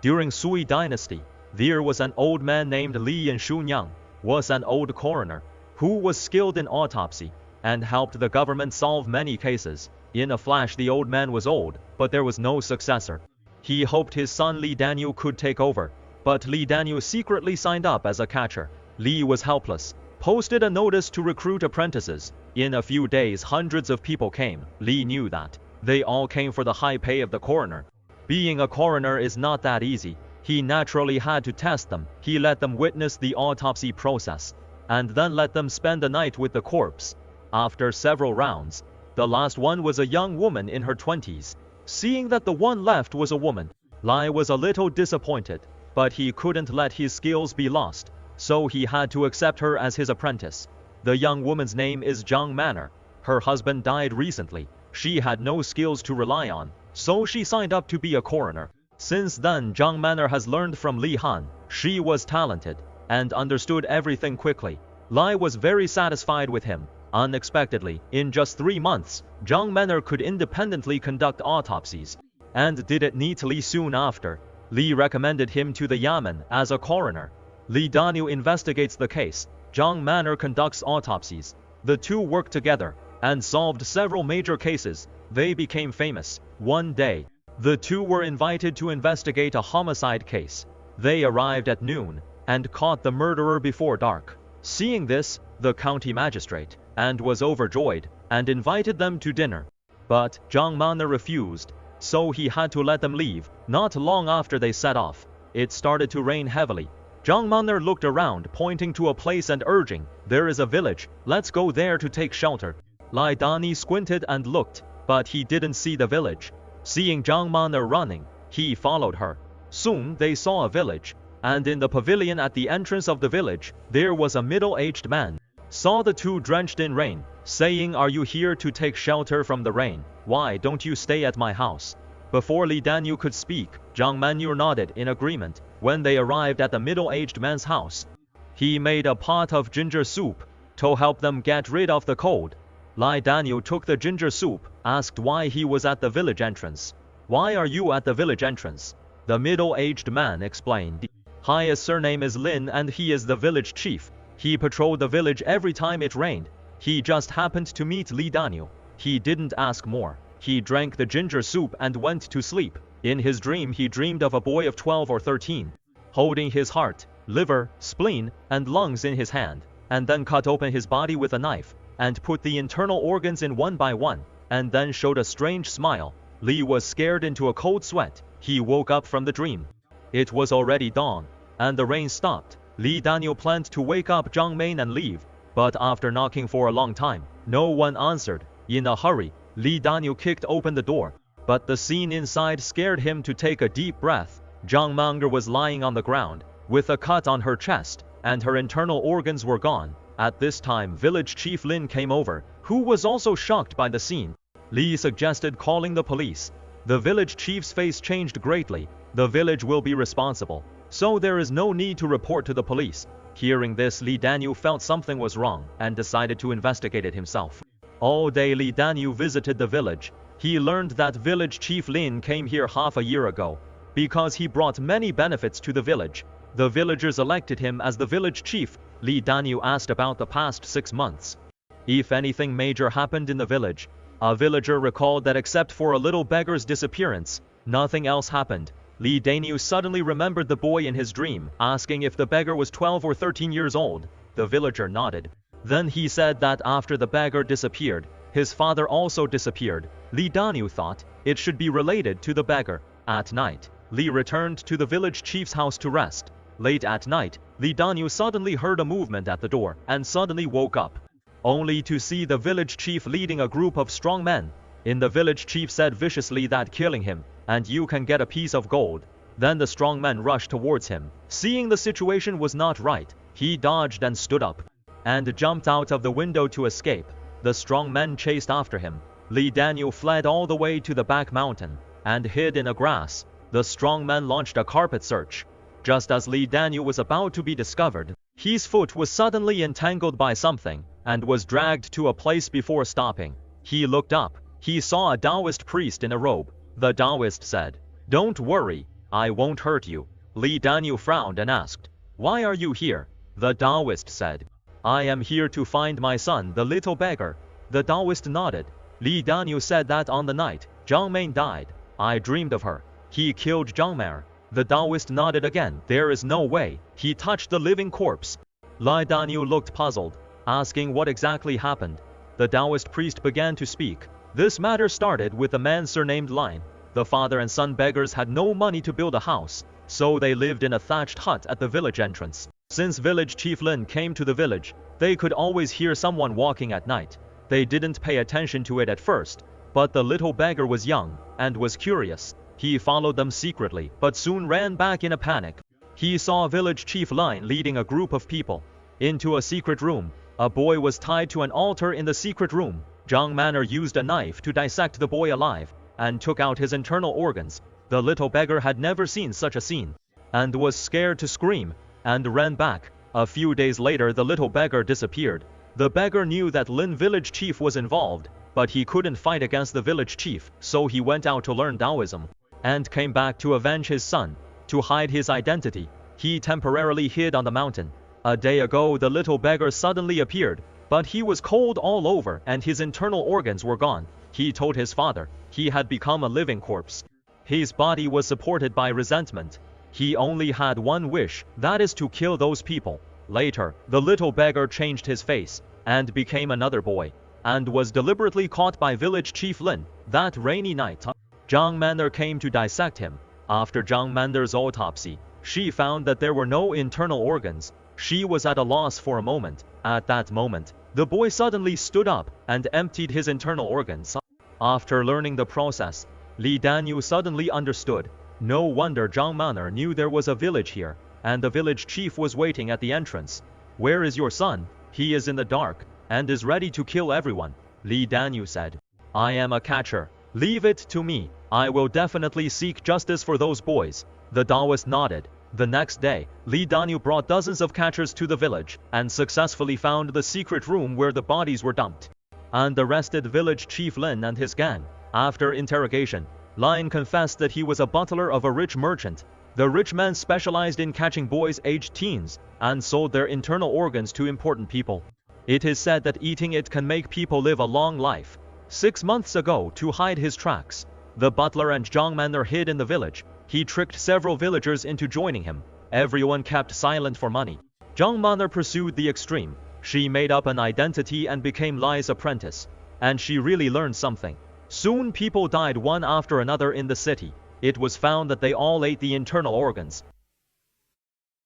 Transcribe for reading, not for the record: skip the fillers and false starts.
During Sui dynasty, there was an old man named Li Yanshunyan, was an old coroner, who was skilled in autopsy, and helped the government solve many cases. In a flash the old man was old, but there was no successor. He hoped his son Li Daniel could take over, but Li Daniel secretly signed up as a catcher. Li was helpless, posted a notice to recruit apprentices. In a few days hundreds of people came. Li knew that. They all came for the high pay of the coroner. Being a coroner is not that easy. He naturally had to test them. He let them witness the autopsy process, and then let them spend the night with the corpse. After several rounds, the last one was a young woman in her 20s. Seeing that the one left was a woman, Li was a little disappointed, but he couldn't let his skills be lost, so he had to accept her as his apprentice. The young woman's name is Zhang Manner. Her husband died recently. She had no skills to rely on, so she signed up to be a coroner. Since then, Zhang Manner has learned from Li Han. She was talented and understood everything quickly. Li was very satisfied with him. Unexpectedly, in just 3 months, Zhang Manner could independently conduct autopsies, and did it neatly soon after. Li recommended him to the Yamen as a coroner. Li Daniel investigates the case. Zhang Manner conducts autopsies. The two worked together and solved several major cases. They became famous. One day, the two were invited to investigate a homicide case. They arrived at noon and caught the murderer before dark. Seeing this, the county magistrate and was overjoyed and invited them to dinner. But Zhang Manner refused, so he had to let them leave. Not long after they set off, it started to rain heavily. Zhang Manner looked around, pointing to a place and urging, "There is a village, let's go there to take shelter." Li Dani squinted and looked, but he didn't see the village. Seeing Zhang Manner running, he followed her. Soon they saw a village, and in the pavilion at the entrance of the village, there was a middle-aged man. Saw the two drenched in rain, saying, "Are you here to take shelter from the rain? Why don't you stay at my house?" Before Li Daniel could speak, Zhang Manner nodded in agreement. When they arrived at the middle-aged man's house, he made a pot of ginger soup to help them get rid of the cold. Li Daniel took the ginger soup, asked why he was at the village entrance. "Why are you at the village entrance?" The middle-aged man explained. "His surname is Lin and he is the village chief. He patrolled the village every time it rained. He just happened to meet Li Daniel. He didn't ask more. He drank the ginger soup and went to sleep. In his dream he dreamed of a boy of 12 or 13, holding his heart, liver, spleen, and lungs in his hand, and then cut open his body with a knife, and put the internal organs in one by one, and then showed a strange smile. Li was scared into a cold sweat. He woke up from the dream. It was already dawn, and the rain stopped. Li Daniel planned to wake up Zhang Main and leave, but after knocking for a long time, no one answered. In a hurry, Li Daniel kicked open the door, but the scene inside scared him to take a deep breath. Zhang Manner was lying on the ground, with a cut on her chest, and her internal organs were gone. At this time, village chief Lin came over, who was also shocked by the scene. Li suggested calling the police. The village chief's face changed greatly. "The village will be responsible, so there is no need to report to the police." Hearing this, Li Daniel felt something was wrong and decided to investigate it himself. All day Li Daniel visited the village. He learned that village chief Lin came here half a year ago because he brought many benefits to the village. The villagers elected him as the village chief. Li Daniel asked about the past 6 months, if anything major happened in the village. A villager recalled that except for a little beggar's disappearance, nothing else happened. Li Daniel suddenly remembered the boy in his dream, asking if the beggar was 12 or 13 years old. The villager nodded. Then he said that after the beggar disappeared, his father also disappeared. Li Daniel thought it should be related to the beggar. At night, Li returned to the village chief's house to rest. Late at night, Li Daniel suddenly heard a movement at the door and suddenly woke up, only to see the village chief leading a group of strong men. The village chief said viciously that killing him, and you can get a piece of gold. Then the strong men rushed towards him. Seeing the situation was not right, he dodged and stood up, and jumped out of the window to escape. The strong men chased after him. Li Daniel fled all the way to the back mountain, and hid in a grass. The strong men launched a carpet search. Just as Li Daniel was about to be discovered, his foot was suddenly entangled by something, and was dragged to a place before stopping. He looked up. He saw a Taoist priest in a robe. The Taoist said, "Don't worry, I won't hurt you. Li Daniel frowned and asked, why are you here? The Taoist said, I am here to find my son, the little beggar. The Taoist nodded. Li Daniel said that on the night Zhang Mei died, I dreamed of her. He killed Zhang Mei. The Taoist nodded again. There is no way. He touched the living corpse. Li Daniel looked puzzled, asking what exactly happened. The Taoist priest began to speak. This matter started with a man surnamed Lin. The father and son beggars had no money to build a house, so they lived in a thatched hut at the village entrance. Since village chief Lin came to the village, they could always hear someone walking at night. They didn't pay attention to it at first, but the little beggar was young and was curious. He followed them secretly, but soon ran back in a panic. He saw village chief Lin leading a group of people into a secret room. A boy was tied to an altar in the secret room. Zhang Manner used a knife to dissect the boy alive and took out his internal organs. The little beggar had never seen such a scene and was scared to scream and ran back. A few days later, the little beggar disappeared. The beggar knew that Lin village chief was involved, but he couldn't fight against the village chief, so he went out to learn Taoism and came back to avenge his son. To hide his identity, he temporarily hid on the mountain. A day ago, the little beggar suddenly appeared, but he was cold all over and his internal organs were gone. He told his father he had become a living corpse. His body was supported by resentment. He only had one wish, that is to kill those people. Later, the little beggar changed his face and became another boy, and was deliberately caught by village chief Lin. That rainy night, Zhang Manner came to dissect him. After Zhang Manner's autopsy, she found that there were no internal organs. She was at a loss for a moment. At that moment, the boy suddenly stood up and emptied his internal organs. After learning the process, Li Daniel suddenly understood. No wonder Zhang Manner knew there was a village here, and the village chief was waiting at the entrance. Where is your son? He is in the dark and is ready to kill everyone, Li Daniel said. I am a catcher. Leave it to me. I will definitely seek justice for those boys. The Taoist nodded. The next day, Li Daniel brought dozens of catchers to the village and successfully found the secret room where the bodies were dumped, and arrested village chief Lin and his gang. After interrogation, Lin confessed that he was a butler of a rich merchant. The rich man specialized in catching boys aged teens and sold their internal organs to important people. It is said that eating it can make people live a long life. 6 months ago, to hide his tracks, the butler and Zhang Manner hid in the village. He tricked several villagers into joining him. Everyone kept silent for money. Zhang Manner pursued the extreme. She made up an identity and became Li's apprentice. And she really learned something. Soon people died one after another in the city. It was found that they all ate the internal organs.